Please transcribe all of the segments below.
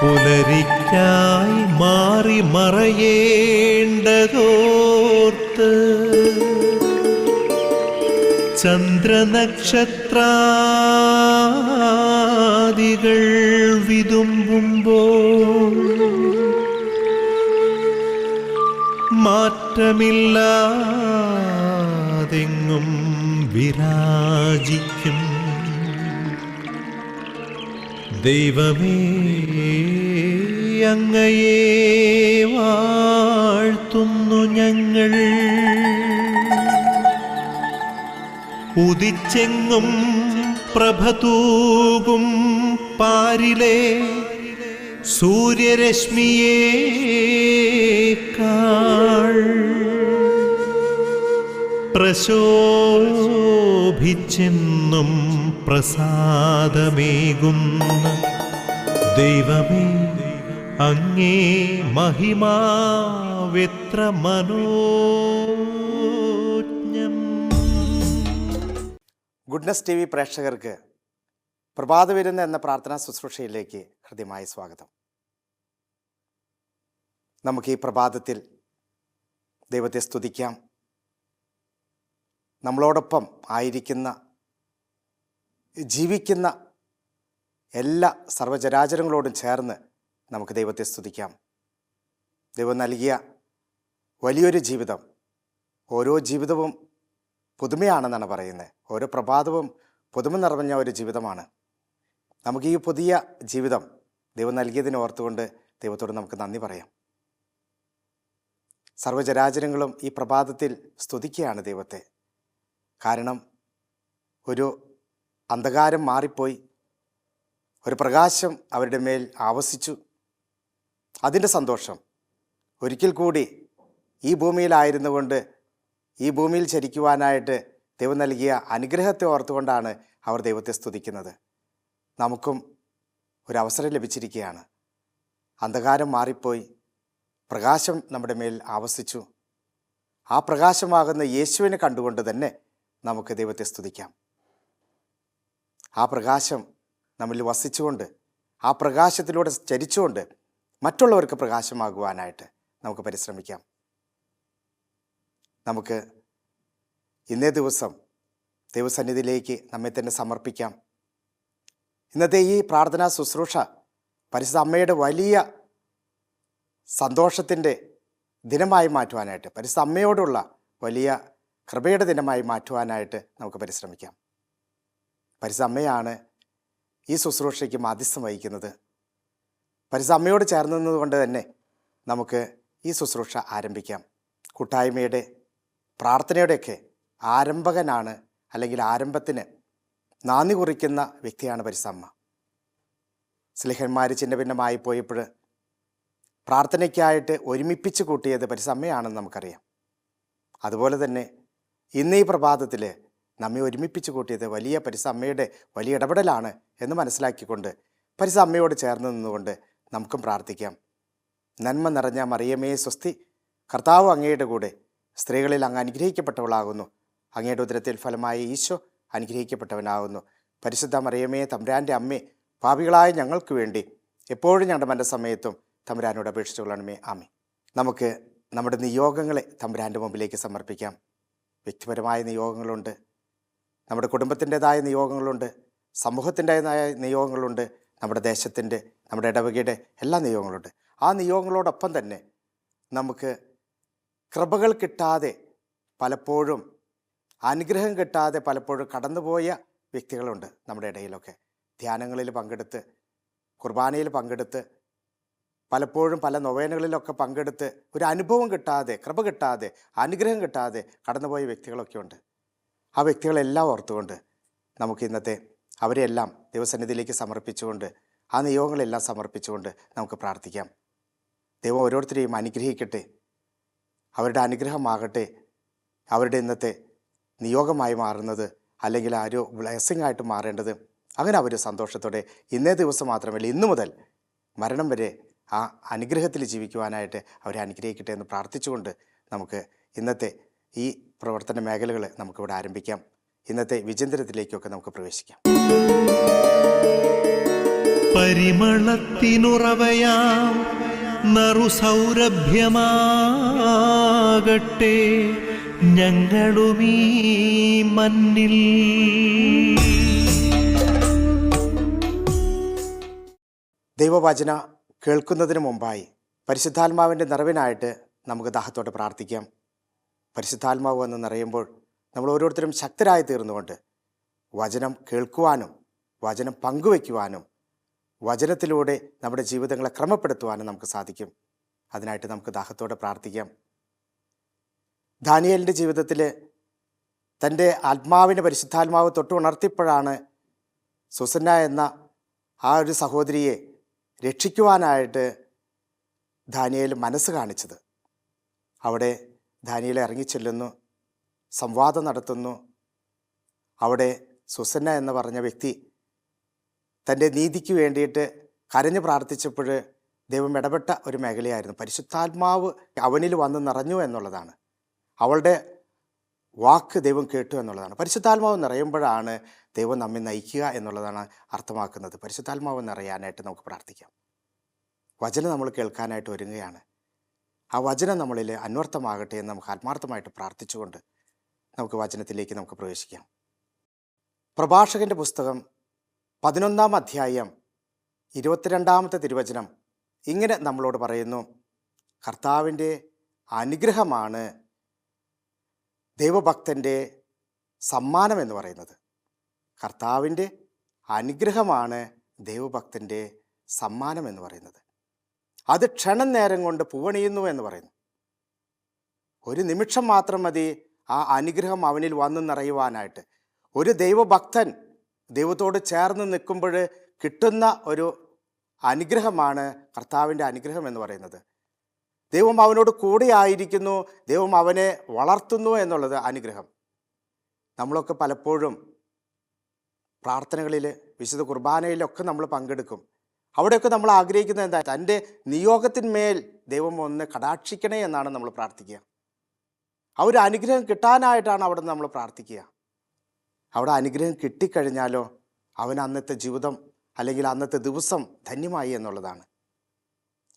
പുലരിക്കായി മാറി മറയേണ്ടതോർത്ത് ചന്ദ്രനക്ഷത്രാദികൾ വിതുമ്പുമ്പോൾ മാറ്റമില്ലാതെങ്ങും വിരാജിക്കും ദൈവമേ, അങ്ങയെ വാഴ്ത്തുന്നു ഞങ്ങൾ. ഉദിച്ചെങ്ങും പ്രഭതൂകും പാരിലെ സൂര്യരശ്മിയേക്കാൾ പ്രശോഭിച്ചെന്നും പ്രസാദമേകുന്ന ദൈവമേ, അങ്ങേ മഹിമാവെത്ര മനോജ്ഞം. ഗുഡ്നസ് ടി വി പ്രേക്ഷകർക്ക് പ്രഭാതവിരുന്ന് എന്ന പ്രാർത്ഥനാ ശുശ്രൂഷയിലേക്ക് ഹൃദ്യമായ സ്വാഗതം. നമുക്ക് ഈ പ്രഭാതത്തിൽ ദൈവത്തെ സ്തുതിക്കാം. നമ്മളോടൊപ്പം ആയിരിക്കുന്ന, ജീവിക്കുന്ന എല്ലാ സർവ്വചരാചരങ്ങളോടും ചേർന്ന് നമുക്ക് ദൈവത്തെ സ്തുതിക്കാം. ദൈവം നൽകിയ വലിയൊരു ജീവിതം, ഓരോ ജീവിതവും പുതുമയാണെന്നാണ് പറയുന്നത്. ഓരോ പ്രഭാതവും പുതുമ നിറഞ്ഞ ഒരു ജീവിതമാണ്. നമുക്ക് ഈ പുതിയ ജീവിതം ദൈവം നൽകിയതിനെ ഓർത്തുകൊണ്ട് ദൈവത്തോട് നമുക്ക് നന്ദി പറയാം. സർവ്വചരാചരങ്ങളും ഈ പ്രഭാതത്തിൽ സ്തുതിക്കുകയാണ് ദൈവത്തെ. കാരണം ഒരു അന്ധകാരം മാറിപ്പോയി, ഒരു പ്രകാശം അവരുടെ മേൽ ആവസിച്ചു. അതിൻ്റെ സന്തോഷം, ഒരിക്കൽ കൂടി ഈ ഭൂമിയിലായിരുന്നു കൊണ്ട് ഈ ഭൂമിയിൽ ചരിക്കുവാനായിട്ട് ദൈവം നൽകിയ അനുഗ്രഹത്തെ ഓർത്തുകൊണ്ടാണ് അവർ ദൈവത്തെ സ്തുതിക്കുന്നത്. നമുക്കും ഒരവസരം ലഭിച്ചിരിക്കുകയാണ്. അന്ധകാരം മാറിപ്പോയി, പ്രകാശം നമ്മുടെ മേൽ ആവസിച്ചു. ആ പ്രകാശമാകുന്ന യേശുവിനെ കണ്ടുകൊണ്ട് തന്നെ നമുക്ക് ദൈവത്തെ സ്തുതിക്കാം. ആ പ്രകാശം നമ്മിൽ വസിച്ചുകൊണ്ട്, ആ പ്രകാശത്തിലൂടെ ചരിച്ചുകൊണ്ട് മറ്റുള്ളവർക്ക് പ്രകാശമാകുവാനായിട്ട് നമുക്ക് പരിശ്രമിക്കാം. നമുക്ക് ഇന്നേ ദിവസം ദൈവസന്നിധിയിലേക്ക് നമ്മെ തന്നെ സമർപ്പിക്കാം. ഇന്നത്തെ ഈ പ്രാർത്ഥനാ ശുശ്രൂഷ പരിശുദ്ധ അമ്മയുടെ വലിയ സന്തോഷത്തിൻ്റെ ദിനമായി മാറ്റുവാനായിട്ട്, പരിശുദ്ധ അമ്മയോടുള്ള വലിയ കൃപയുടെ ദിനമായി മാറ്റുവാനായിട്ട് നമുക്ക് പരിശ്രമിക്കാം. പരിശുദ്ധ അമ്മയാണ് ഈ ശുശ്രൂഷയ്ക്ക് മാധ്യസ്ഥം വഹിക്കുന്നത്. പരിശുദ്ധ അമ്മയോട് ചേർന്ന് നിന്നുകൊണ്ട് തന്നെ നമുക്ക് ഈ ശുശ്രൂഷ ആരംഭിക്കാം. കൂട്ടായ്മയുടെ, പ്രാർത്ഥനയുടെയൊക്കെ ആരംഭകനാണ്, അല്ലെങ്കിൽ ആരംഭത്തിന് നാന്ദി കുറിക്കുന്ന വ്യക്തിയാണ് പരിശുദ്ധ അമ്മ. സ്ലിഹന്മാർ ചിന്ന ഭിന്നമായി പോയപ്പോൾ പ്രാർത്ഥനയ്ക്കായിട്ട് ഒരുമിപ്പിച്ച് കൂട്ടിയത് പരിശുദ്ധ അമ്മയാണെന്ന് നമുക്കറിയാം. അതുപോലെ തന്നെ ഇന്ന് ഈ പ്രഭാതത്തിൽ നമ്മെ ഒരുമിപ്പിച്ച് കൂട്ടിയത് വലിയ പരിശുദ്ധ അമ്മയുടെ വലിയ ഇടപെടലാണ് എന്ന് മനസ്സിലാക്കിക്കൊണ്ട് പരിശുദ്ധ അമ്മയോട് ചേർന്ന് നിന്നുകൊണ്ട് നമുക്കും പ്രാർത്ഥിക്കാം. നന്മ നിറഞ്ഞ മറിയമേ സ്വസ്തി, കർത്താവ് അങ്ങയുടെ കൂടെ, സ്ത്രീകളിൽ അങ്ങ് അനുഗ്രഹിക്കപ്പെട്ടവളാകുന്നു. അങ്ങയുടെ ഉദരത്തിൽ ഫലമായി ഈശോ അനുഗ്രഹിക്കപ്പെട്ടവനാകുന്നു. പരിശുദ്ധ മറിയമേ തമ്പുരാൻ്റെ അമ്മേ, പാപികളായ ഞങ്ങൾക്ക് വേണ്ടി എപ്പോഴും ഞങ്ങളുടെ മനസ്സമയത്തും തമ്പുരാനോട് അപേക്ഷിച്ചുകൊള്ളണമേ. ആമേൻ. നമുക്ക് നമ്മുടെ നിയോഗങ്ങളെ തമ്പുരാൻ്റെ മുമ്പിലേക്ക് സമർപ്പിക്കാം. വ്യക്തിപരമായ നിയോഗങ്ങളുണ്ട്, നമ്മുടെ കുടുംബത്തിൻ്റെതായ നിയോഗങ്ങളുണ്ട്, സമൂഹത്തിൻ്റെതായ നിയോഗങ്ങളുണ്ട്, നമ്മുടെ ദേശത്തിൻ്റെ, നമ്മുടെ ഇടവകയുടെ എല്ലാ നിയോഗങ്ങളുണ്ട്. ആ നിയോഗങ്ങളോടൊപ്പം തന്നെ നമുക്ക് കൃപകൾ കിട്ടാതെ പലപ്പോഴും, അനുഗ്രഹം കിട്ടാതെ പലപ്പോഴും കടന്നുപോയ വ്യക്തികളുണ്ട് നമ്മുടെ ഇടയിലൊക്കെ. ധ്യാനങ്ങളിൽ പങ്കെടുത്ത്, കുർബാനയിൽ പങ്കെടുത്ത്, പലപ്പോഴും പല നൊവേനകളിലൊക്കെ പങ്കെടുത്ത് ഒരു അനുഭവം കിട്ടാതെ, കൃപ കിട്ടാതെ, അനുഗ്രഹം കിട്ടാതെ കടന്നുപോയ വ്യക്തികളൊക്കെ ഉണ്ട്. ആ വ്യക്തികളെല്ലാം ഓർത്തുകൊണ്ട് നമുക്ക് ഇന്നത്തെ അവരെല്ലാം ദൈവസന്നിധിയിലേക്ക് സമർപ്പിച്ചുകൊണ്ട്, ആ നിയോഗങ്ങളെല്ലാം സമർപ്പിച്ചുകൊണ്ട് നമുക്ക് പ്രാർത്ഥിക്കാം. ദൈവം ഓരോരുത്തരെയും അനുഗ്രഹിക്കട്ടെ. അവരുടെ അനുഗ്രഹമാകട്ടെ അവരുടെ ഇന്നത്തെ നിയോഗമായി മാറുന്നത്, അല്ലെങ്കിൽ ആ ഒരു ബ്ലെസ്സിങ് ആയിട്ട് മാറേണ്ടത്. അങ്ങനെ അവർ സന്തോഷത്തോടെ ഇന്നേ ദിവസം മാത്രമല്ല, ഇന്നു മുതൽ മരണം വരെ ആ അനുഗ്രഹത്തിൽ ജീവിക്കുവാനായിട്ട് അവരെ അനുഗ്രഹിക്കട്ടെ എന്ന് പ്രാർത്ഥിച്ചുകൊണ്ട് നമുക്ക് ഇന്നത്തെ ഈ പ്രവർത്തന മേഖലകൾ നമുക്കിവിടെ ആരംഭിക്കാം. ഇന്നത്തെ വിചിന്തനത്തിലേക്കൊക്കെ നമുക്ക് പ്രവേശിക്കാം. പരിമളത്തിനുറവയാം നറുസൗരഭ്യമാകട്ടെ ഞങ്ങളുമീ മണ്ണിൽ. ദൈവവചന കേൾക്കുന്നതിന് മുമ്പായി പരിശുദ്ധാത്മാവിൻ്റെ നിറവിനായിട്ട് നമുക്ക് ദാഹത്തോടെ പ്രാർത്ഥിക്കാം. പരിശുദ്ധാത്മാവ് എന്ന് നിറയുമ്പോൾ നമ്മൾ ഓരോരുത്തരും ശക്തരായി തീർന്നുകൊണ്ട് വചനം കേൾക്കുവാനും വചനം പങ്കുവയ്ക്കുവാനും വചനത്തിലൂടെ നമ്മുടെ ജീവിതങ്ങളെ ക്രമപ്പെടുത്തുവാനും നമുക്ക് സാധിക്കും. അതിനായിട്ട് നമുക്ക് ദാഹത്തോടെ പ്രാർത്ഥിക്കാം. ദാനിയേലിൻ്റെ ജീവിതത്തിൽ തൻ്റെ ആത്മാവിനെ പരിശുദ്ധാത്മാവ് തൊട്ട് ഉണർത്തിയപ്പോഴാണ് സുസന്ന എന്ന ആ ഒരു സഹോദരിയെ രക്ഷിക്കുവാനായിട്ട് ദാനിയേൽ മനസ്സ് കാണിച്ചത്. അവിടെ ദാനിയേൽ ഇറങ്ങിച്ചെല്ലുന്നു, സംവാദം നടത്തുന്നു. അവിടെ സുസന്ന എന്ന് പറഞ്ഞ വ്യക്തി തൻ്റെ നീതിക്ക് വേണ്ടിയിട്ട് കരഞ്ഞു പ്രാർത്ഥിച്ചപ്പോൾ ദൈവം ഇടപെട്ട ഒരു മേഖലയായിരുന്നു. പരിശുദ്ധാത്മാവ് അവനിൽ വന്ന് നിറഞ്ഞു എന്നുള്ളതാണ്. അവളുടെ വാക്ക് ദൈവം കേട്ടു എന്നുള്ളതാണ്. പരിശുദ്ധാത്മാവ് നിറയുമ്പോഴാണ് ദൈവം നമ്മെ നയിക്കുക എന്നുള്ളതാണ് അർത്ഥമാക്കുന്നത്. പരിശുദ്ധാത്മാവ് നിറയാനായിട്ട് നമുക്ക് പ്രാർത്ഥിക്കാം. വചനം നമ്മൾ കേൾക്കാനായിട്ട് ഒരുങ്ങുകയാണ്. ആ വചനം നമ്മളിൽ അന്വർത്ഥമാകട്ടെ എന്ന് നമുക്ക് ആത്മാർത്ഥമായിട്ട് പ്രാർത്ഥിച്ചുകൊണ്ട് നമുക്ക് വചനത്തിലേക്ക് നമുക്ക് പ്രവേശിക്കാം. പ്രഭാഷകൻ്റെ പുസ്തകം 11-ാം അധ്യായം 22-ാമത്തെ തിരുവചനം ഇങ്ങനെ നമ്മളോട് പറയുന്നു: കർത്താവിൻ്റെ അനുഗ്രഹമാണ് ദൈവഭക്തൻ്റെ സമ്മാനം എന്ന് പറയുന്നത്. കർത്താവിൻ്റെ അനുഗ്രഹമാണ് ദൈവഭക്തൻ്റെ സമ്മാനം എന്ന് പറയുന്നത്. അത് ക്ഷണം നേരം കൊണ്ട് പൂവണിയുന്നു എന്ന് പറയുന്നു. ഒരു നിമിഷം മാത്രം മതി ആ അനുഗ്രഹം അവനിൽ വന്നു നിറയുവാനായിട്ട്. ഒരു ദൈവഭക്തൻ ദൈവത്തോട് ചേർന്ന് നിൽക്കുമ്പോൾ കിട്ടുന്ന ഒരു അനുഗ്രഹമാണ് കർത്താവിൻ്റെ അനുഗ്രഹം എന്ന് പറയുന്നത്. ദൈവം അവനോട് കൂടെ ആയിരിക്കുന്നു, ദൈവം അവനെ വളർത്തുന്നു എന്നുള്ളത് അനുഗ്രഹം. നമ്മളൊക്കെ പലപ്പോഴും പ്രാർത്ഥനകളിൽ വിശുദ്ധ കുർബാനയിലൊക്കെ നമ്മൾ പങ്കെടുക്കും. അവിടെയൊക്കെ നമ്മൾ ആഗ്രഹിക്കുന്നത് എന്താ? തൻ്റെ നിയോഗത്തിന്മേൽ ദൈവം ഒന്ന് കടാക്ഷിക്കണേ എന്നാണ് നമ്മൾ പ്രാർത്ഥിക്കുക. ആ ഒരു അനുഗ്രഹം കിട്ടാനായിട്ടാണ് അവിടെ നമ്മൾ പ്രാർത്ഥിക്കുക. അവിടെ അനുഗ്രഹം കിട്ടിക്കഴിഞ്ഞാലോ അവൻ അന്നത്തെ ജീവിതം അല്ലെങ്കിൽ അന്നത്തെ ദിവസം ധന്യമായി എന്നുള്ളതാണ്.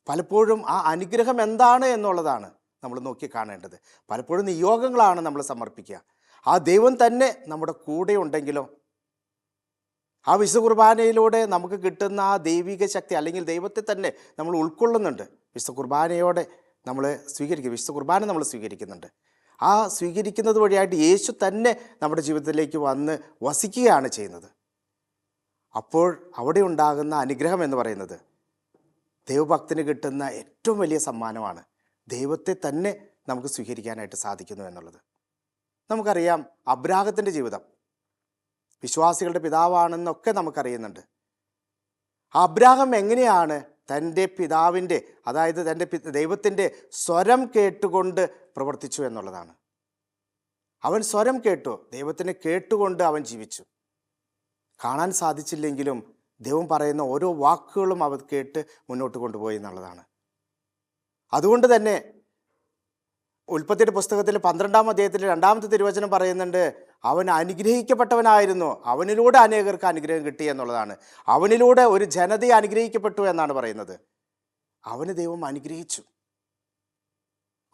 പലപ്പോഴും ആ അനുഗ്രഹം എന്താണ് എന്നുള്ളതാണ് നമ്മൾ നോക്കി കാണേണ്ടത്. പലപ്പോഴും നിയോഗങ്ങളാണ് നമ്മൾ സമർപ്പിക്കുക. ആ ദൈവം തന്നെ നമ്മുടെ കൂടെ ഉണ്ടെങ്കിലോ ആ വിശുദ്ധ കുർബാനയിലൂടെ നമുക്ക് കിട്ടുന്ന ആ ദൈവിക ശക്തി അല്ലെങ്കിൽ ദൈവത്തെ തന്നെ നമ്മൾ ഉൾക്കൊള്ളുന്നുണ്ട്. വിശുദ്ധ കുർബാനയോടെ നമ്മൾ സ്വീകരിക്കും. വിശുദ്ധ കുർബാന നമ്മൾ സ്വീകരിക്കുന്നുണ്ട്. ആ സ്വീകരിക്കുന്നത് വഴിയായിട്ട് യേശു തന്നെ നമ്മുടെ ജീവിതത്തിലേക്ക് വന്ന് വസിക്കുകയാണ് ചെയ്യുന്നത്. അപ്പോൾ അവിടെ ഉണ്ടാകുന്ന അനുഗ്രഹം എന്ന് പറയുന്നത് ദൈവഭക്തന് കിട്ടുന്ന ഏറ്റവും വലിയ സമ്മാനമാണ്. ദൈവത്തെ തന്നെ നമുക്ക് സ്വീകരിക്കാനായിട്ട് സാധിക്കുന്നു എന്നുള്ളത്. നമുക്കറിയാം അബ്രാഹത്തിൻ്റെ ജീവിതം. വിശ്വാസികളുടെ പിതാവാണെന്നൊക്കെ നമുക്കറിയുന്നുണ്ട്. അബ്രാഹം എങ്ങനെയാണ് തൻ്റെ പിതാവിൻ്റെ, അതായത് തൻ്റെ ദൈവത്തിൻ്റെ സ്വരം കേട്ടുകൊണ്ട് പ്രവർത്തിച്ചു എന്നുള്ളതാണ്. അവൻ സ്വരം കേട്ടു, ദൈവത്തിനെ കേട്ടുകൊണ്ട് അവൻ ജീവിച്ചു. കാണാൻ സാധിച്ചില്ലെങ്കിലും ദൈവം പറയുന്ന ഓരോ വാക്കുകളും അവൻ കേട്ട് മുന്നോട്ട് കൊണ്ടുപോയി എന്നുള്ളതാണ്. അതുകൊണ്ട് തന്നെ ഉൽപ്പത്തിയുടെ പുസ്തകത്തിൽ 12-ാം അധ്യായത്തിൽ 2-ാമത്തെ തിരുവചനം പറയുന്നുണ്ട്, അവൻ അനുഗ്രഹിക്കപ്പെട്ടവനായിരുന്നു, അവനിലൂടെ അനേകർക്ക് അനുഗ്രഹം കിട്ടി എന്നുള്ളതാണ്. അവനിലൂടെ ഒരു ജനതയെ അനുഗ്രഹിക്കപ്പെട്ടു എന്നാണ് പറയുന്നത്. അവന് ദൈവം അനുഗ്രഹിച്ചു,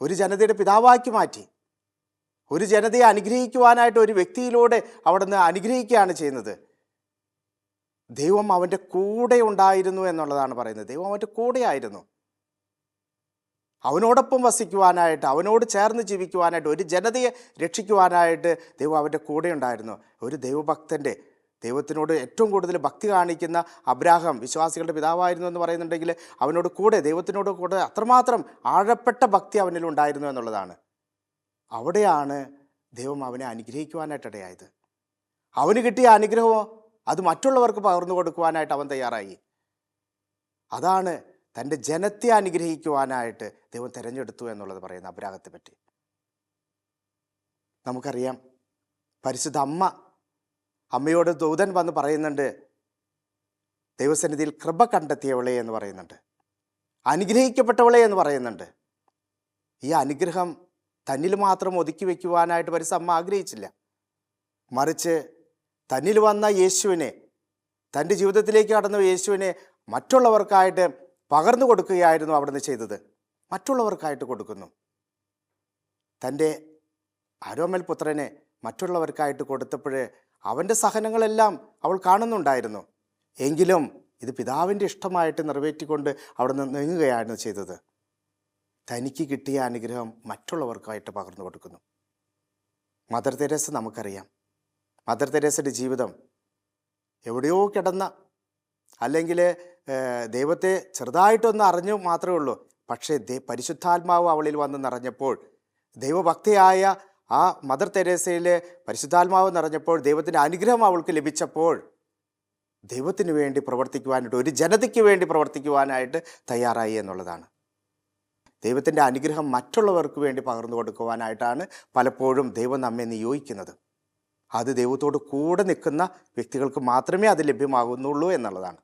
ഒരു ജനതയുടെ പിതാവാക്കി മാറ്റി. ഒരു ജനതയെ അനുഗ്രഹിക്കുവാനായിട്ട് ഒരു വ്യക്തിയിലൂടെ അവിടുന്ന് അനുഗ്രഹിക്കുകയാണ് ചെയ്യുന്നത്. ദൈവം അവൻ്റെ കൂടെ ഉണ്ടായിരുന്നു എന്നുള്ളതാണ് പറയുന്നത്. ദൈവം അവൻ്റെ കൂടെ ആയിരുന്നു. അവനോടൊപ്പം വസിക്കുവാനായിട്ട്, അവനോട് ചേർന്ന് ജീവിക്കുവാനായിട്ട്, ഒരു ജനതയെ രക്ഷിക്കുവാനായിട്ട് ദൈവം അവൻ്റെ കൂടെ ഉണ്ടായിരുന്നു. ഒരു ദൈവഭക്തൻ്റെ, ദൈവത്തിനോട് ഏറ്റവും കൂടുതൽ ഭക്തി കാണിക്കുന്ന അബ്രാഹാം വിശ്വാസികളുടെ പിതാവായിരുന്നു എന്ന് പറയുന്നുണ്ടെങ്കിൽ അവനോട് കൂടെ, ദൈവത്തിനോട് കൂടെ അത്രമാത്രം ആഴപ്പെട്ട ഭക്തി അവനിൽ ഉണ്ടായിരുന്നു എന്നുള്ളതാണ്. അവിടെയാണ് ദൈവം അവനെ അനുഗ്രഹിക്കുവാനായിട്ടിടയായത്. അവന് കിട്ടിയ അനുഗ്രഹമോ അത് മറ്റുള്ളവർക്ക് പകർന്നു കൊടുക്കുവാനായിട്ട് അവൻ തയ്യാറായി. അതാണ് തൻ്റെ ജനത്തെ അനുഗ്രഹിക്കുവാനായിട്ട് ദൈവം തിരഞ്ഞെടുത്തു എന്നുള്ളത് പറയുന്ന അബ്രാഹത്തെ പറ്റി. നമുക്കറിയാം പരിശുദ്ധ അമ്മയോട് ദൂതൻ വന്ന് പറയുന്നുണ്ട്, ദൈവസന്നിധിയിൽ കൃപ കണ്ടെത്തിയവളെ എന്ന് പറയുന്നുണ്ട്, അനുഗ്രഹിക്കപ്പെട്ടവളെ എന്ന് പറയുന്നുണ്ട്. ഈ അനുഗ്രഹം തന്നിൽ മാത്രം ഒതുക്കി വയ്ക്കുവാനായിട്ട് പരിശുദ്ധ അമ്മ ആഗ്രഹിച്ചില്ല. മറിച്ച് തന്നിൽ വന്ന യേശുവിനെ, തൻ്റെ ജീവിതത്തിലേക്ക് കടന്ന യേശുവിനെ മറ്റുള്ളവർക്കായിട്ട് പകർന്നു കൊടുക്കുകയായിരുന്നു അവിടുന്ന് ചെയ്തത്. മറ്റുള്ളവർക്കായിട്ട് കൊടുക്കുന്നു. തൻ്റെ ആരോമൽ പുത്രനെ മറ്റുള്ളവർക്കായിട്ട് കൊടുത്തപ്പോൾ അവൻ്റെ സഹനങ്ങളെല്ലാം അവൾ കാണുന്നുണ്ടായിരുന്നു. എങ്കിലും ഇത് പിതാവിൻ്റെ ഇഷ്ടമായിട്ട് നിറവേറ്റിക്കൊണ്ട് അവിടുന്ന് നീങ്ങുകയായിരുന്നു ചെയ്തത്. തനിക്ക് കിട്ടിയ അനുഗ്രഹം മറ്റുള്ളവർക്കായിട്ട് പകർന്നു കൊടുക്കുന്നു. മദർ തെരേസ നമുക്കറിയാം. മദർ തെരേസയുടെ ജീവിതം എവിടെയോ കിടന്ന, അല്ലെങ്കിൽ ദൈവത്തെ ചെറുതായിട്ടൊന്ന് അറിഞ്ഞു മാത്രമേ ഉള്ളൂ. പക്ഷേ പരിശുദ്ധാത്മാവ് അവളിൽ വന്ന് നിറഞ്ഞപ്പോൾ, ദൈവഭക്തിയായ ആ മദർ തെരേസയിൽ പരിശുദ്ധാത്മാവ് നിറഞ്ഞപ്പോൾ, ദൈവത്തിൻ്റെ അനുഗ്രഹം അവൾക്ക് ലഭിച്ചപ്പോൾ ദൈവത്തിന് വേണ്ടി പ്രവർത്തിക്കുവാനായിട്ട്, ഒരു ജനതയ്ക്ക് വേണ്ടി പ്രവർത്തിക്കുവാനായിട്ട് തയ്യാറായി എന്നുള്ളതാണ്. ദൈവത്തിൻ്റെ അനുഗ്രഹം മറ്റുള്ളവർക്ക് വേണ്ടി പകർന്നു കൊടുക്കുവാനായിട്ടാണ് പലപ്പോഴും ദൈവം നമ്മെ നിയോഗിക്കുന്നത്. അത് ദൈവത്തോട് കൂടെ നിൽക്കുന്ന വ്യക്തികൾക്ക് മാത്രമേ അത് ലഭ്യമാകുന്നുള്ളൂ എന്നുള്ളതാണ്.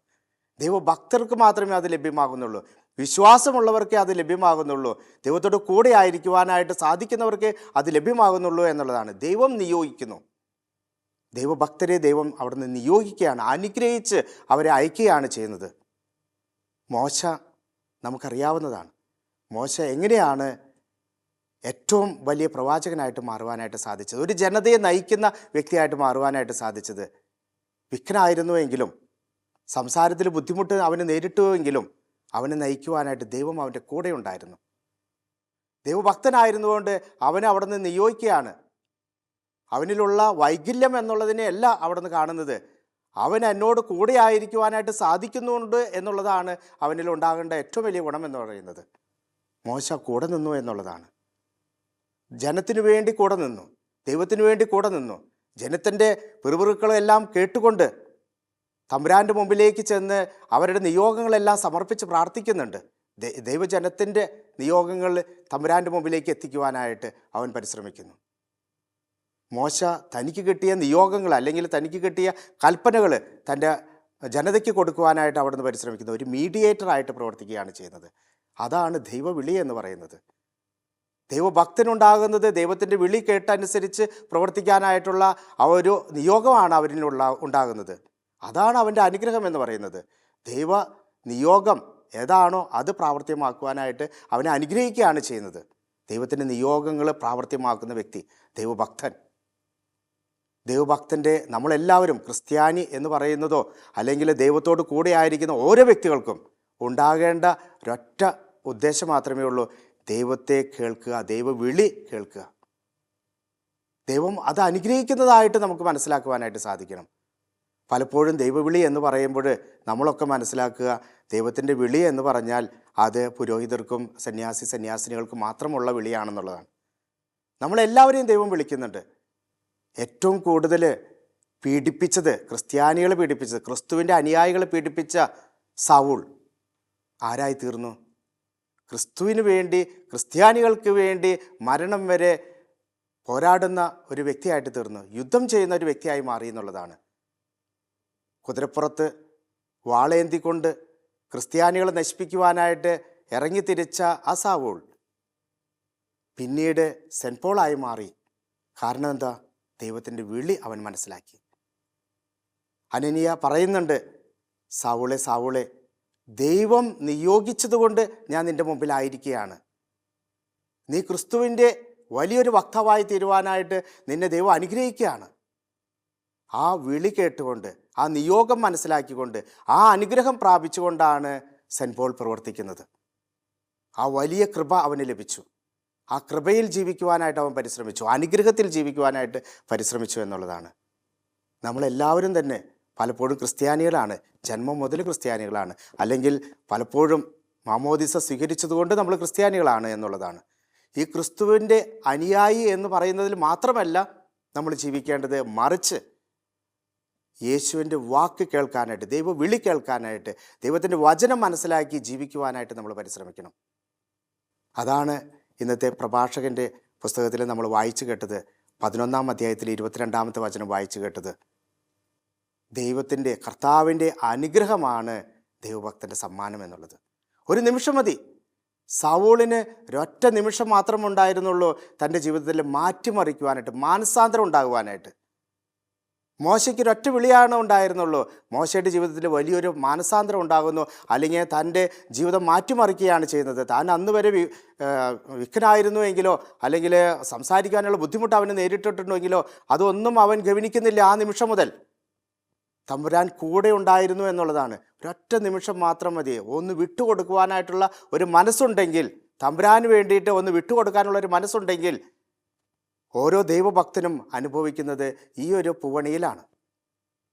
ദൈവഭക്തർക്ക് മാത്രമേ അത് ലഭ്യമാകുന്നുള്ളൂ. വിശ്വാസമുള്ളവർക്കേ അത് ലഭ്യമാകുന്നുള്ളൂ. ദൈവത്തോട് കൂടെ ആയിരിക്കുവാനായിട്ട് സാധിക്കുന്നവർക്ക് അത് ലഭ്യമാകുന്നുള്ളൂ എന്നുള്ളതാണ്. ദൈവം നിയോഗിക്കുന്നു. ദൈവഭക്തരെ ദൈവം അവിടുന്ന് നിയോഗിക്കുകയാണ്, അനുഗ്രഹിച്ച് അവരെ അയക്കുകയാണ് ചെയ്യുന്നത്. മോശ നമുക്കറിയാവുന്നതാണ്. മോശ എങ്ങനെയാണ് ഏറ്റവും വലിയ പ്രവാചകനായിട്ട് മാറുവാനായിട്ട് സാധിച്ചത്, ഒരു ജനതയെ നയിക്കുന്ന വ്യക്തിയായിട്ട് മാറുവാനായിട്ട് സാധിച്ചത്. വിഘ്നായിരുന്നുവെങ്കിലും, സംസാരത്തിൽ ബുദ്ധിമുട്ട് അവന് നേരിട്ടുവെങ്കിലും അവനെ നയിക്കുവാനായിട്ട് ദൈവം അവൻ്റെ കൂടെ ഉണ്ടായിരുന്നു. ദൈവഭക്തനായിരുന്നുകൊണ്ട് അവനെ അവിടെ നിന്ന് നിയോഗിക്കുകയാണ്. അവനിലുള്ള വൈകല്യം എന്നുള്ളതിനെ അല്ല അവിടെ നിന്ന് കാണുന്നത്, അവൻ എന്നോട് കൂടെ ആയിരിക്കുവാനായിട്ട് സാധിക്കുന്നുണ്ട് എന്നുള്ളതാണ് അവനിൽ ഉണ്ടാകേണ്ട ഏറ്റവും വലിയ ഗുണം എന്ന് പറയുന്നത്. മോശ കൂടെ നിന്നു എന്നുള്ളതാണ്. ജനത്തിനു വേണ്ടി കൂടെ നിന്നു, ദൈവത്തിനു വേണ്ടി കൂടെ നിന്നു. ജനത്തിൻ്റെ പിറുപിറുക്കളെല്ലാം കേട്ടുകൊണ്ട് തമ്പുരാൻ്റെ മുമ്പിലേക്ക് ചെന്ന് അവരുടെ നിയോഗങ്ങളെല്ലാം സമർപ്പിച്ച് പ്രാർത്ഥിക്കുന്നുണ്ട്. ദൈവജനത്തിൻ്റെ നിയോഗങ്ങൾ തമ്പുരാൻ്റെ മുമ്പിലേക്ക് എത്തിക്കുവാനായിട്ട് അവൻ പരിശ്രമിക്കുന്നു. മോശ തനിക്ക് കിട്ടിയ നിയോഗങ്ങൾ, അല്ലെങ്കിൽ തനിക്ക് കിട്ടിയ കൽപ്പനകൾ തൻ്റെ ജനതയ്ക്ക് കൊടുക്കുവാനായിട്ട് അവിടുന്ന് പരിശ്രമിക്കുന്നു. ഒരു മീഡിയേറ്ററായിട്ട് പ്രവർത്തിക്കുകയാണ് ചെയ്യുന്നത്. അതാണ് ദൈവവിളി എന്ന് പറയുന്നത്. ദൈവഭക്തനുണ്ടാകുന്നത് ദൈവത്തിൻ്റെ വിളി കേട്ടനുസരിച്ച് പ്രവർത്തിക്കാനായിട്ടുള്ള ആ ഒരു നിയോഗമാണ് അവരിലുള്ള ഉണ്ടാകുന്നത്. അതാണ് അവൻ്റെ അനുഗ്രഹം എന്ന് പറയുന്നത്. ദൈവ നിയോഗം ഏതാണോ അത് പ്രാവർത്തികമാക്കുവാനായിട്ട് അവനെ അനുഗ്രഹിക്കുകയാണ് ചെയ്യുന്നത്. ദൈവത്തിൻ്റെ നിയോഗങ്ങൾ പ്രാവർത്തികമാക്കുന്ന വ്യക്തി ദൈവഭക്തൻ. ദൈവഭക്തൻ്റെ നമ്മളെല്ലാവരും ക്രിസ്ത്യാനി എന്ന് പറയുന്നതോ അല്ലെങ്കിൽ ദൈവത്തോട് കൂടെ ആയിരിക്കുന്ന ഓരോ വ്യക്തികൾക്കും ഉണ്ടാകേണ്ട ഒരൊറ്റ ഉദ്ദേശം മാത്രമേ ഉള്ളൂ: ദൈവത്തെ കേൾക്കുക, ദൈവവിളി കേൾക്കുക. ദൈവം അത് അനുഗ്രഹിക്കുന്നതായിട്ട് നമുക്ക് മനസ്സിലാക്കുവാനായിട്ട് സാധിക്കണം. പലപ്പോഴും ദൈവവിളി എന്ന് പറയുമ്പോൾ നമ്മളൊക്കെ മനസ്സിലാക്കുക, ദൈവത്തിൻ്റെ വിളി എന്ന് പറഞ്ഞാൽ അത് പുരോഹിതർക്കും സന്യാസിനികൾക്കും മാത്രമുള്ള വിളിയാണെന്നുള്ളതാണ്. നമ്മളെല്ലാവരെയും ദൈവം വിളിക്കുന്നുണ്ട്. ഏറ്റവും കൂടുതൽ പീഡിപ്പിച്ചത്, ക്രിസ്ത്യാനികളെ പീഡിപ്പിച്ചത്, ക്രിസ്തുവിൻ്റെ അനുയായികളെ പീഡിപ്പിച്ച സൗൾ ആരായി തീർന്നു? ക്രിസ്തുവിന് വേണ്ടി, ക്രിസ്ത്യാനികൾക്ക് വേണ്ടി മരണം വരെ പോരാടുന്ന ഒരു വ്യക്തിയായിട്ട് തീർന്നു. യുദ്ധം ചെയ്യുന്ന ഒരു വ്യക്തിയായി മാറി എന്നുള്ളതാണ്. കുതിരപ്പുറത്ത് വാളേന്തിക്കൊണ്ട് ക്രിസ്ത്യാനികളെ നശിപ്പിക്കുവാനായിട്ട് ഇറങ്ങിത്തിരിച്ച ആ സൗൾ പിന്നീട് സെൻറ്റ് പോളായി മാറി. കാരണം എന്താ? ദൈവത്തിൻ്റെ വിളി അവൻ മനസ്സിലാക്കി. അനനിയ പറയുന്നുണ്ട്, സൗളെ സൗളെ, ദൈവം നിയോഗിച്ചതുകൊണ്ട് ഞാൻ നിൻ്റെ മുമ്പിലായിരിക്കുകയാണ്. നീ ക്രിസ്തുവിൻ്റെ വലിയൊരു വക്താവായി തീരുവാനായിട്ട് നിന്നെ ദൈവം അനുഗ്രഹിക്കുകയാണ്. ആ വിളി കേട്ടുകൊണ്ട്, ആ നിയോഗം മനസ്സിലാക്കിക്കൊണ്ട്, ആ അനുഗ്രഹം പ്രാപിച്ചുകൊണ്ടാണ് സെൻറ്റ് പോൾ പ്രവർത്തിക്കുന്നത്. ആ വലിയ കൃപ അവന് ലഭിച്ചു. ആ കൃപയിൽ ജീവിക്കുവാനായിട്ട് അവൻ പരിശ്രമിച്ചു, അനുഗ്രഹത്തിൽ ജീവിക്കുവാനായിട്ട് പരിശ്രമിച്ചു എന്നുള്ളതാണ്. നമ്മളെല്ലാവരും തന്നെ പലപ്പോഴും ക്രിസ്ത്യാനികളാണ്, ജന്മം മുതൽ ക്രിസ്ത്യാനികളാണ്, അല്ലെങ്കിൽ പലപ്പോഴും മാമോദിസ സ്വീകരിച്ചതുകൊണ്ട് നമ്മൾ ക്രിസ്ത്യാനികളാണ് എന്നുള്ളതാണ്. ഈ ക്രിസ്തുവിൻ്റെ അനുയായി എന്ന് പറയുന്നതിൽ മാത്രമല്ല നമ്മൾ ജീവിക്കേണ്ടത്, മറിച്ച് യേശുവിൻ്റെ വാക്ക് കേൾക്കാനായിട്ട്, ദൈവ വിളി കേൾക്കാനായിട്ട്, ദൈവത്തിൻ്റെ വചനം മനസ്സിലാക്കി ജീവിക്കുവാനായിട്ട് നമ്മൾ പരിശ്രമിക്കണം. അതാണ് ഇന്നത്തെ പ്രഭാഷകൻ്റെ പുസ്തകത്തിൽ നമ്മൾ വായിച്ചു കേട്ടത്. 11-ാം അധ്യായത്തിൽ 22-ാമത്തെ വചനം വായിച്ചു കേട്ടത്. ദൈവത്തിൻ്റെ, കർത്താവിൻ്റെ അനുഗ്രഹമാണ് ദൈവഭക്തൻ്റെ സമ്മാനം എന്നുള്ളത്. ഒരു നിമിഷം മതി. സൗളിന് ഒരൊറ്റ നിമിഷം മാത്രമുണ്ടായിരുന്നുള്ളൂ തൻ്റെ ജീവിതത്തിൽ മാറ്റിമറിക്കുവാനായിട്ട്, മാനസാന്തരം ഉണ്ടാകുവാനായിട്ട്. മോശയ്ക്കൊരൊറ്റ വിളിയാണ് ഉണ്ടായിരുന്നുള്ളൂ. മോശയുടെ ജീവിതത്തിൽ വലിയൊരു മാനസാന്തരം ഉണ്ടാകുന്നു, അല്ലെങ്കിൽ തൻ്റെ ജീവിതം മാറ്റിമറിക്കുകയാണ് ചെയ്യുന്നത്. താൻ അന്ന് വരെ വിക്കനായിരുന്നുവെങ്കിലോ അല്ലെങ്കിൽ സംസാരിക്കാനുള്ള ബുദ്ധിമുട്ട് അവന് നേരിട്ടിട്ടുണ്ടെങ്കിലോ അതൊന്നും അവൻ ഗവനിക്കുന്നില്ല. ആ നിമിഷം മുതൽ തമ്പുരാൻ കൂടെ ഉണ്ടായിരുന്നു എന്നുള്ളതാണ്. ഒരൊറ്റ നിമിഷം മാത്രം മതി. ഒന്ന് വിട്ടുകൊടുക്കുവാനായിട്ടുള്ള ഒരു മനസ്സുണ്ടെങ്കിൽ, തമ്പുരാന് വേണ്ടിയിട്ട് ഒന്ന് വിട്ടുകൊടുക്കാനുള്ള ഒരു മനസ്സുണ്ടെങ്കിൽ ഓരോ ദൈവഭക്തനും അനുഭവിക്കുന്നത് ഈ ഒരു പൂവണിയിലാണ്.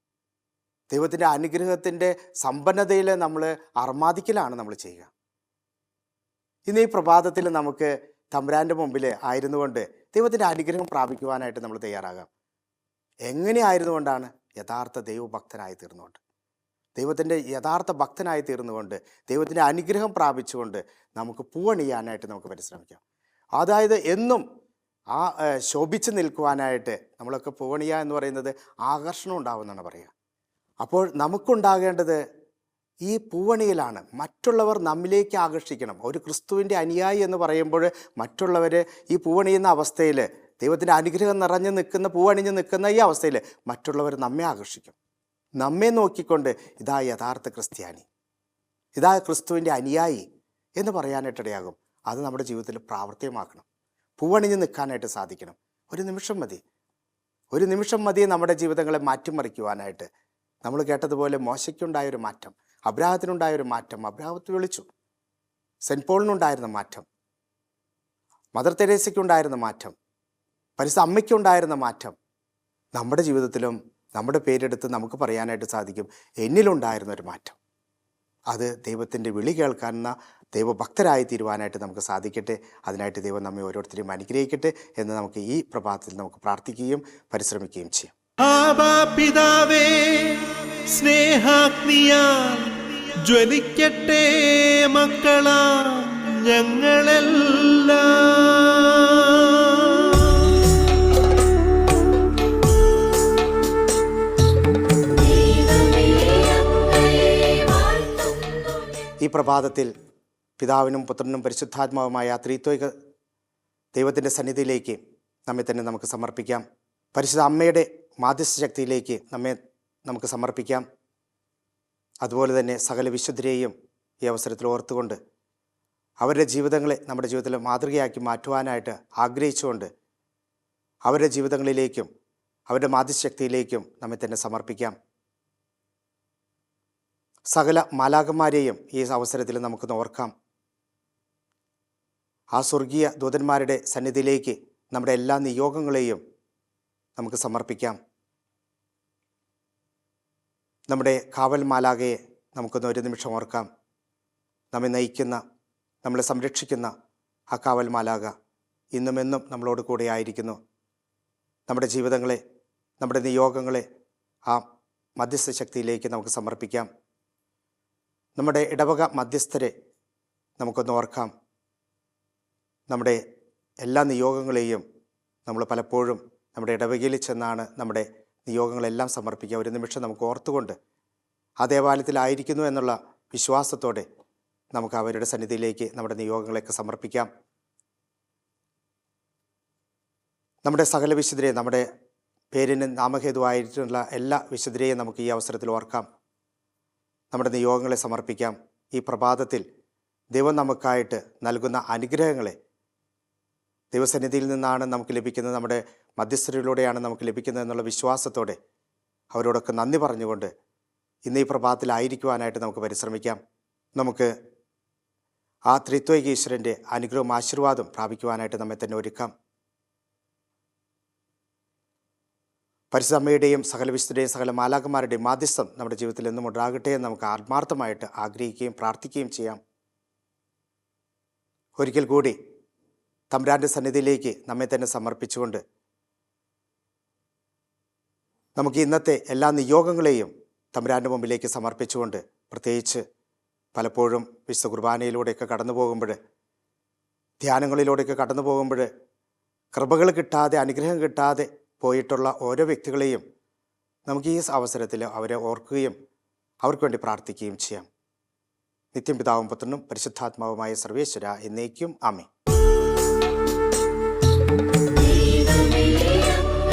ദൈവത്തിൻ്റെ അനുഗ്രഹത്തിൻ്റെ സമ്പന്നതയിൽ നമ്മൾ അർമാദിക്കലാണ് നമ്മൾ ചെയ്യുക. ഇന്ന് ഈ പ്രഭാതത്തിൽ നമുക്ക് തമ്പുരാൻ്റെ മുമ്പിൽ ആയിരുന്നുകൊണ്ട് ദൈവത്തിൻ്റെ അനുഗ്രഹം പ്രാപിക്കുവാനായിട്ട് നമ്മൾ തയ്യാറാകാം. എങ്ങനെയായിരുന്നുകൊണ്ടാണ്? യഥാർത്ഥ ദൈവഭക്തനായി തീർന്നുകൊണ്ട്, ദൈവത്തിൻ്റെ യഥാർത്ഥ ഭക്തനായി തീർന്നുകൊണ്ട്, ദൈവത്തിൻ്റെ അനുഗ്രഹം പ്രാപിച്ചുകൊണ്ട് നമുക്ക് പൂവണിയാനായിട്ട് നമുക്ക് പരിശ്രമിക്കാം. അതായത് എന്നും ശോഭിച്ച് നിൽക്കുവാനായിട്ട് നമ്മളൊക്കെ പൂവണിയ എന്ന് പറയുന്നത് ആകർഷണം ഉണ്ടാവുമെന്നാണ് പറയുക. അപ്പോൾ നമുക്കുണ്ടാകേണ്ടത് ഈ പൂവണിയിലാണ്. മറ്റുള്ളവർ നമ്മിലേക്ക് ആകർഷിക്കണം. ഒരു ക്രിസ്തുവിൻ്റെ അനുയായി എന്ന് പറയുമ്പോൾ മറ്റുള്ളവർ ഈ പൂവണിയുന്ന അവസ്ഥയിൽ, ദൈവത്തിൻ്റെ അനുഗ്രഹം നിറഞ്ഞു നിൽക്കുന്ന, പൂവണിഞ്ഞ് നിൽക്കുന്ന ഈ അവസ്ഥയിൽ മറ്റുള്ളവർ നമ്മെ ആകർഷിക്കും. നമ്മെ നോക്കിക്കൊണ്ട് ഇതാ യഥാർത്ഥ ക്രിസ്ത്യാനി, ഇതാ ക്രിസ്തുവിൻ്റെ അനുയായി എന്ന് പറയാനായിട്ടിടയാകും. അത് നമ്മുടെ ജീവിതത്തിൽ പ്രാവർത്തികമാക്കണം. പൂവണിഞ്ഞ് നിൽക്കാനായിട്ട് സാധിക്കണം. ഒരു നിമിഷം മതി, ഒരു നിമിഷം മതി നമ്മുടെ ജീവിതങ്ങളെ മാറ്റിമറിക്കുവാനായിട്ട്. നമ്മൾ കേട്ടതുപോലെ മോശയ്ക്കുണ്ടായൊരു മാറ്റം, അബ്രാഹത്തിനുണ്ടായൊരു മാറ്റം, അബ്രാഹത്തെ വിളിച്ചു. സെൻറ്റ് പോളിനുണ്ടായിരുന്ന മാറ്റം, മദർ തെരേസയ്ക്കുണ്ടായിരുന്ന മാറ്റം, പരിശുദ്ധ അമ്മയ്ക്കുണ്ടായിരുന്ന മാറ്റം നമ്മുടെ ജീവിതത്തിലും നമ്മുടെ പേരെടുത്ത് നമുക്ക് പറയാനായിട്ട് സാധിക്കും. എന്നിലുണ്ടായിരുന്നൊരു മാറ്റം. അത് ദൈവത്തിൻ്റെ വിളി കേൾക്കാവുന്ന ദൈവഭക്തരായി തീരുവാനായിട്ട് നമുക്ക് സാധിക്കട്ടെ. അതിനായിട്ട് ദൈവം നമ്മെ ഓരോരുത്തരെയും അനുഗ്രഹിക്കട്ടെ എന്ന് നമുക്ക് ഈ പ്രഭാതത്തിൽ നമുക്ക് പ്രാർത്ഥിക്കുകയും പരിശ്രമിക്കുകയും ചെയ്യാം. ആബാ പിതാവേ, സ്നേഹാഗ്നിയാൽ ജ്വലിക്കട്ടെ മക്കളാ ഞങ്ങളെല്ലാം. ഈ പ്രഭാതത്തിൽ പിതാവിനും പുത്രനും പരിശുദ്ധാത്മാവുമായ ത്രിത്വൈക ദൈവത്തിൻ്റെ സന്നിധിയിലേക്ക് നമ്മെ തന്നെ നമുക്ക് സമർപ്പിക്കാം. പരിശുദ്ധ അമ്മയുടെ മാധ്യസ്ഥ ശക്തിയിലേക്ക് നമുക്ക് സമർപ്പിക്കാം. അതുപോലെ തന്നെ സകല വിശുദ്ധരെയും ഈ അവസരത്തിൽ ഓർത്തുകൊണ്ട് അവരുടെ ജീവിതങ്ങളെ നമ്മുടെ ജീവിതത്തിൽ മാതൃകയാക്കി മാറ്റുവാനായിട്ട് ആഗ്രഹിച്ചുകൊണ്ട് അവരുടെ ജീവിതങ്ങളിലേക്കും അവരുടെ മാധ്യസ്ഥ ശക്തിയിലേക്കും നമ്മെ തന്നെ സമർപ്പിക്കാം. സകല മാലാഖമാരെയും ഈ അവസരത്തിൽ നമുക്കൊന്ന് ഓർക്കാം. ആ സ്വർഗീയ ദൂതന്മാരുടെ സന്നിധിയിലേക്ക് നമ്മുടെ എല്ലാ നിയോഗങ്ങളെയും നമുക്ക് സമർപ്പിക്കാം. നമ്മുടെ കാവൽ മാലാഖയെ നമുക്കൊന്ന് ഒരു നിമിഷം ഓർക്കാം. നമ്മെ നയിക്കുന്ന, നമ്മളെ സംരക്ഷിക്കുന്ന ആ കാവൽ മാലാഖ ഇന്നും എന്നും നമ്മളോട് കൂടെ ആയിരിക്കുന്നു. നമ്മുടെ ജീവിതങ്ങളെ, നമ്മുടെ നിയോഗങ്ങളെ ആ മധ്യസ്ഥ ശക്തിയിലേക്ക് നമുക്ക് സമർപ്പിക്കാം. നമ്മുടെ ഇടവക മധ്യസ്ഥരെ നമുക്കൊന്ന് ഓർക്കാം. നമ്മുടെ എല്ലാ നിയോഗങ്ങളെയും നമ്മൾ പലപ്പോഴും നമ്മുടെ ഇടവകയിൽ ചെന്നാണ് നമ്മുടെ നിയോഗങ്ങളെല്ലാം സമർപ്പിക്കുക. ഒരു നിമിഷം നമുക്ക് ഓർത്തുകൊണ്ട് ആ ദേവാലയത്തിലായിരിക്കുന്നു എന്നുള്ള വിശ്വാസത്തോടെ നമുക്ക് അവരുടെ സന്നിധിയിലേക്ക് നമ്മുടെ നിയോഗങ്ങളെയൊക്കെ സമർപ്പിക്കാം. നമ്മുടെ സകല വിശുദ്ധരെയും, നമ്മുടെ പേരിന് നാമഹേതുവായിട്ടുള്ള എല്ലാ വിശുദ്ധരെയും നമുക്ക് ഈ അവസരത്തിൽ ഓർക്കാം. നമ്മുടെ നിയോഗങ്ങളെ സമർപ്പിക്കാം. ഈ പ്രഭാതത്തിൽ ദൈവം നമുക്കായിട്ട് നൽകുന്ന അനുഗ്രഹങ്ങളെ, ദൈവസന്നിധിയിൽ നിന്നാണ് നമുക്ക് ലഭിക്കുന്നത്, നമ്മുടെ മധ്യസ്ഥരിലൂടെയാണ് നമുക്ക് ലഭിക്കുന്നത് എന്നുള്ള വിശ്വാസത്തോടെ അവരോടൊക്കെ നന്ദി പറഞ്ഞുകൊണ്ട് ഇന്ന് ഈ പ്രഭാതത്തിലായിരിക്കുവാനായിട്ട് നമുക്ക് പരിശ്രമിക്കാം. നമുക്ക് ആ ത്രിത്വൈക ഈശ്വരൻ്റെ അനുഗ്രഹവും ആശീർവാദം പ്രാപിക്കുവാനായിട്ട് നമ്മെ തന്നെ ഒരുക്കാം. പരിശുദ്ധ അമ്മയുടെയും സകല വിശുദ്ധരുടെയും സകല മാലാഖമാരുടെയും മാധ്യസ്ഥം നമ്മുടെ ജീവിതത്തിൽ എന്നും ഉണ്ടാകട്ടെ എന്ന് നമുക്ക് ആത്മാർത്ഥമായിട്ട് ആഗ്രഹിക്കുകയും പ്രാർത്ഥിക്കുകയും ചെയ്യാം. ഒരിക്കൽ കൂടി തമ്പുരാൻ്റെ സന്നിധിയിലേക്ക് നമ്മെ തന്നെ സമർപ്പിച്ചുകൊണ്ട് നമുക്ക് ഇന്നത്തെ എല്ലാ നിയോഗങ്ങളെയും തമ്പുരാൻ്റെ മുമ്പിലേക്ക് സമർപ്പിച്ചുകൊണ്ട്, പ്രത്യേകിച്ച് പലപ്പോഴും വിശുദ്ധ കുർബാനയിലൂടെയൊക്കെ കടന്നു പോകുമ്പോൾ, ധ്യാനങ്ങളിലൂടെയൊക്കെ കടന്നു പോകുമ്പോൾ കൃപകൾ കിട്ടാതെ, അനുഗ്രഹം കിട്ടാതെ പോയിട്ടുള്ള ഓരോ വ്യക്തികളെയും നമുക്ക് ഈ അവസരത്തിൽ അവരെ ഓർക്കുകയും അവർക്ക് വേണ്ടി പ്രാർത്ഥിക്കുകയും ചെയ്യാം. നിത്യം പിതാവും പുത്രനും പരിശുദ്ധാത്മാവുമായ സർവേശ്വര എന്നേക്കും ആമേൻ. ദൈവമേ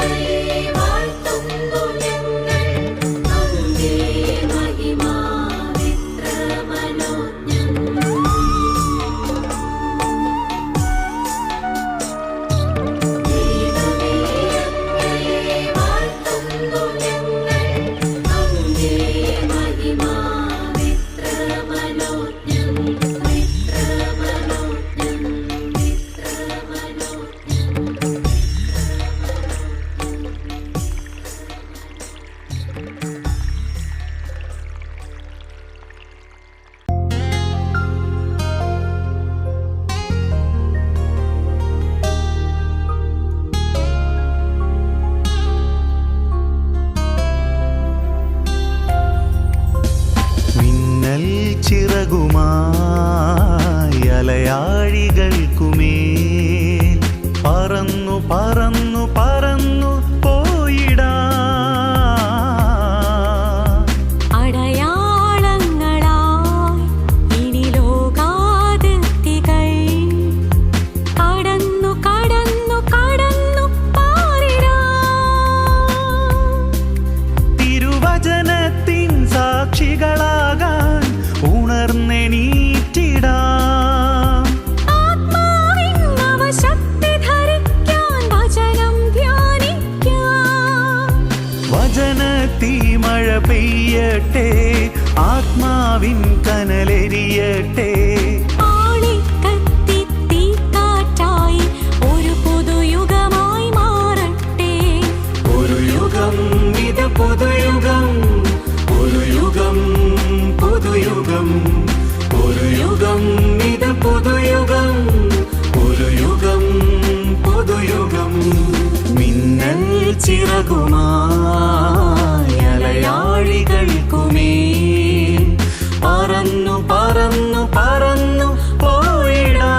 അങ്ങയെ വാഴ്ത്തുന്നു ഞങ്ങൾ. പറന്നു പറന്നു പോയിടാ. അടയാളങ്ങളായി ഇനി ലോകാതിർത്തികൾ കടന്നു കടന്നു കടന്നു പാറിടാ. തിരുവചനത്തിൻ സാക്ഷികളാകാൻ ഉണർന്നെണീറ്റിടാ. വചനത്തീ മഴ പെയ്യട്ടെ, ആത്മാവിൻ കനലെരിയട്ടെ. ആളിക്കത്തി തീക്കാറ്റായി ഒരു പുതുയുഗമായി മാറട്ടെ. ഒരു യുഗം ഇത് പുതുയുഗം, ഒരു യുഗം പുതുയുഗം, ഒരു യുഗം ഇത് പുതുയുഗം, ഒരു യുഗം പുതുയുഗം. മിന്നൽ ചിറകുമായി അലയാഴികൾക്കുമേൽ പറന്നു പറന്നു പറന്നു പോയിടാ.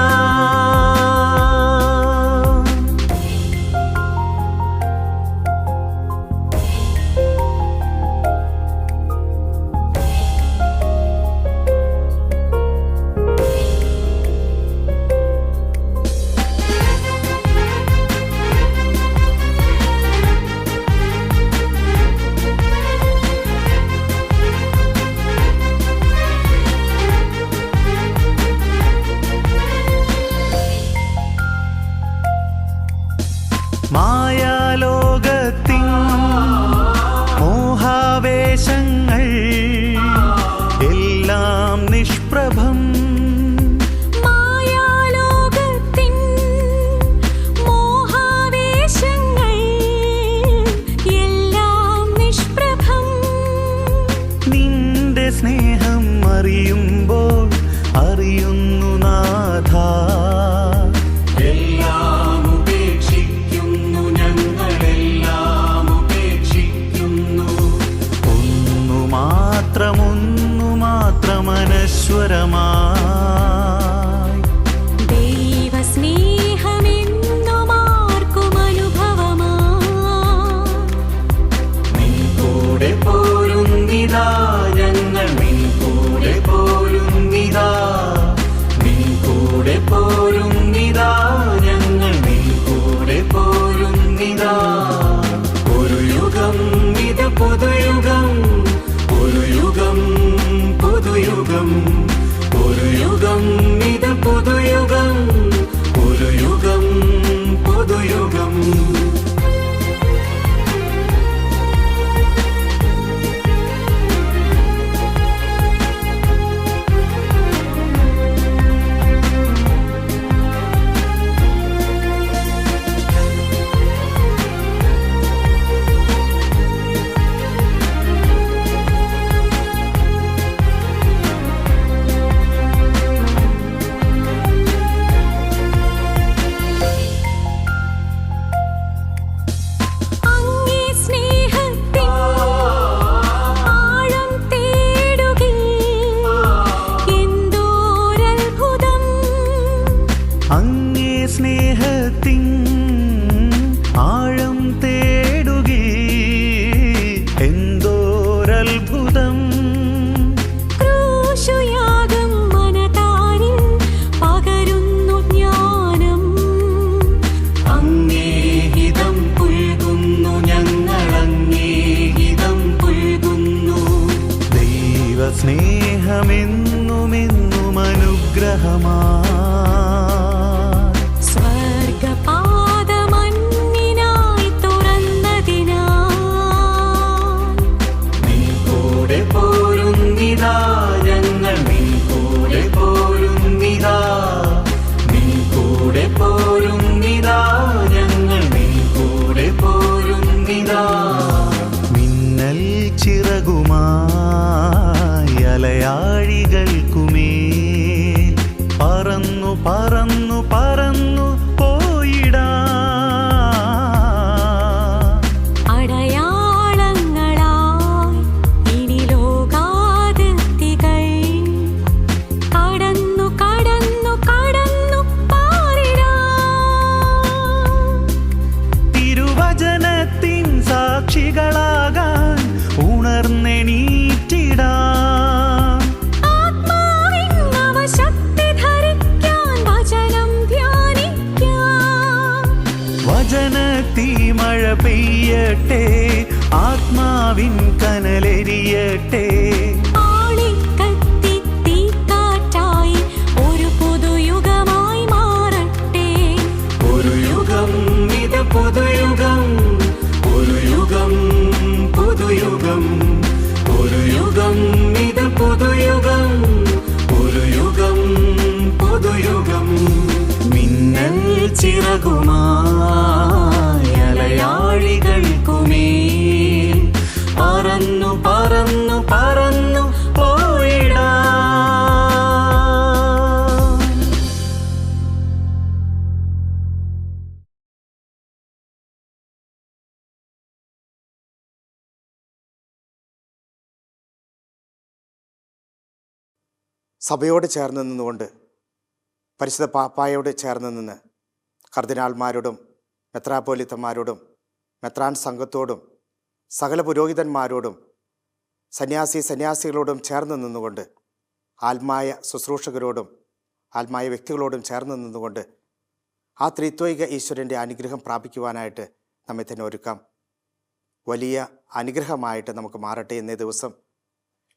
മായാലോകത്തിൻ മോഹാവേശങ്ങൾ എല്ലാം നിഷ്പ്രഭം. മായാലോകത്തിൻ മോഹാവേശങ്ങൾ എല്ലാം നിഷ്പ്രഭം. നിന്റെ സ്നേഹം അറിയുമ്പോൾ അറിയുന്നു നാഥ, എല്ലാം ഉപേക്ഷിക്കുന്നു, ഞങ്ങളെല്ലാം ഉപേക്ഷിക്കുന്നു. ഒന്നു മാത്രം അനശ്വരമായി ദൈവസ്നേഹമെന്നും ആർക്കും അനുഭവമായി. നിൻ കൂടെ പോരുന്നിതാ ഞങ്ങൾ, നിൻ കൂടെ പോരും. മോചനത്തീ മഴ പെയ്യട്ടെ, ആത്മാവിൻ കനലെരിയട്ടെ. ആളിക്കത്തി തീക്കാറ്റായി ഒരു പുതുയുഗമായി മാറട്ടെ. ഒരു യുഗം ഇത് പുതുയുഗം, ഒരു യുഗം പുതുയുഗം, ഒരു യുഗം ഇത് പുതുയുഗം, ഒരു യുഗം പുതുയുഗം. മിന്നൽ ചിറകുമായി അലയാഴികൾക്കുമേൽ പറന്നു പറന്നു പറന്നു പോയിടാം. സഭയോട് ചേർന്ന് നിന്നുകൊണ്ട്, പരിശുദ്ധ പാപ്പായോട് ചേർന്ന് നിന്ന് കർദിനാൾമാരോടും മെത്രാപ്പോലിത്തന്മാരോടും മെത്രാൻ സംഘത്തോടും സകല പുരോഹിതന്മാരോടും സന്യാസികളോടും ചേർന്ന് നിന്നുകൊണ്ട്, ആത്മായ ശുശ്രൂഷകരോടും ആത്മായ വ്യക്തികളോടും ചേർന്ന് നിന്നുകൊണ്ട് ആ ത്രിത്വൈക ഈശ്വരൻ്റെ അനുഗ്രഹം പ്രാപിക്കുവാനായിട്ട് നമ്മെ തന്നെ ഒരുക്കാം. വലിയ അനുഗ്രഹമായിട്ട് നമുക്ക് മാറട്ടെ.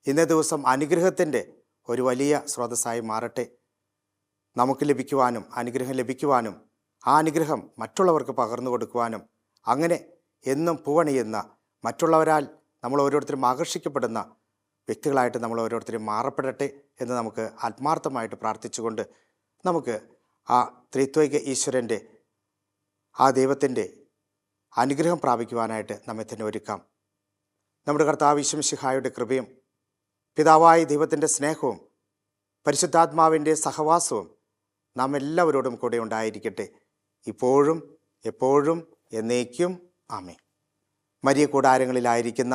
ഇന്നേ ദിവസം അനുഗ്രഹത്തിൻ്റെ ഒരു വലിയ സ്രോതസ്സായി മാറട്ടെ. നമുക്ക് ലഭിക്കുവാനും അനുഗ്രഹം ലഭിക്കുവാനും ആ അനുഗ്രഹം മറ്റുള്ളവർക്ക് പകർന്നു കൊടുക്കുവാനും, അങ്ങനെ എന്നും പൂവണിയുന്ന, മറ്റുള്ളവരാൽ നമ്മൾ ഓരോരുത്തരും ആകർഷിക്കപ്പെടുന്ന വ്യക്തികളായിട്ട് നമ്മൾ ഓരോരുത്തരും മാറപ്പെടട്ടെ എന്ന് നമുക്ക് ആത്മാർത്ഥമായിട്ട് പ്രാർത്ഥിച്ചുകൊണ്ട് നമുക്ക് ആ ത്രിത്വൈക ഈശ്വരൻ്റെ, ആ ദൈവത്തിൻ്റെ അനുഗ്രഹം പ്രാപിക്കുവാനായിട്ട് നമ്മെ തന്നെ ഒരുക്കാം. നമ്മുടെ കർത്താവ് യേശു മിശിഹായുടെ കൃപയും പിതാവായ ദൈവത്തിൻ്റെ സ്നേഹവും പരിശുദ്ധാത്മാവിൻ്റെ സഹവാസവും നാം എല്ലാവരോടും കൂടെ ഉണ്ടായിരിക്കട്ടെ, ഇപ്പോഴും എപ്പോഴും എന്നേക്കും. ആമേൻ. മരിയ കൂടാരങ്ങളിലായിരിക്കുന്ന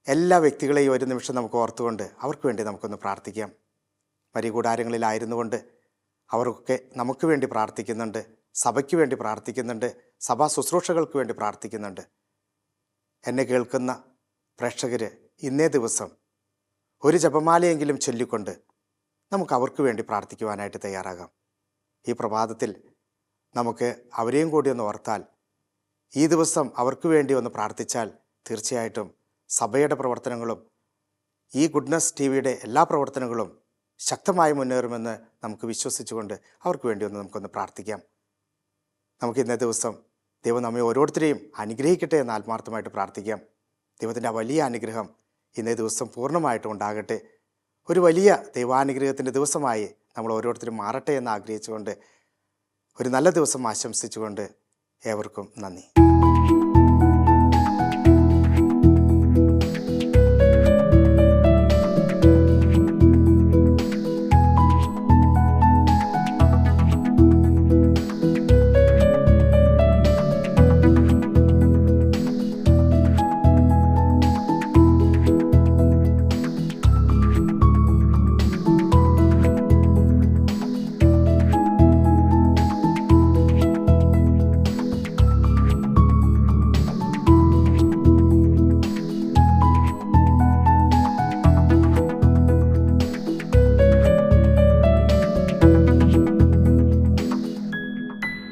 എല്ലാ വ്യക്തികളെയും ഒരു നിമിഷം നമുക്ക് ഓർത്തുകൊണ്ട് അവർക്ക് വേണ്ടി നമുക്കൊന്ന് പ്രാർത്ഥിക്കാം. മരിയ കൂടാരങ്ങളിലായിരുന്നു കൊണ്ട് അവർക്കൊക്കെ നമുക്ക് വേണ്ടി പ്രാർത്ഥിക്കുന്നുണ്ട്, സഭയ്ക്ക് വേണ്ടി പ്രാർത്ഥിക്കുന്നുണ്ട്, സഭാ ശുശ്രൂഷകൾക്ക് വേണ്ടി പ്രാർത്ഥിക്കുന്നുണ്ട്. എന്നെ കേൾക്കുന്ന പ്രേക്ഷകർ ഇന്നേ ദിവസം ഒരു ജപമാലയെങ്കിലും ചൊല്ലിക്കൊണ്ട് നമുക്ക് അവർക്ക് വേണ്ടി പ്രാർത്ഥിക്കുവാനായിട്ട് തയ്യാറാകാം. ഈ പ്രഭാതത്തിൽ നമുക്ക് അവരെയും കൂടി ഒന്ന് ഓർത്താൽ, ഈ ദിവസം അവർക്ക് വേണ്ടി ഒന്ന് പ്രാർത്ഥിച്ചാൽ തീർച്ചയായിട്ടും സഭയുടെ പ്രവർത്തനങ്ങളും ഈ ഗുഡ്നസ് ടിവിയുടെ എല്ലാ പ്രവർത്തനങ്ങളും ശക്തമായി മുന്നേറുമെന്ന് നമുക്ക് വിശ്വസിച്ചുകൊണ്ട് അവർക്ക് വേണ്ടി നമുക്കൊന്ന് പ്രാർത്ഥിക്കാം. നമുക്ക് ഇന്നേ ദിവസം ദൈവം നമ്മെ ഓരോരുത്തരെയും അനുഗ്രഹിക്കട്ടെ എന്ന് ആത്മാർത്ഥമായിട്ട് പ്രാർത്ഥിക്കാം. ദൈവത്തിൻ്റെ വലിയ അനുഗ്രഹം ഇന്നേ ദിവസം പൂർണ്ണമായിട്ടും ഉണ്ടാകട്ടെ. ഒരു വലിയ ദൈവാനുഗ്രഹത്തിൻ്റെ ദിവസമായി നമ്മൾ ഓരോരുത്തരും മാറട്ടെ എന്ന് ആഗ്രഹിച്ചുകൊണ്ട് ഒരു നല്ല ദിവസം ആശംസിച്ചുകൊണ്ട് ഏവർക്കും നന്ദി.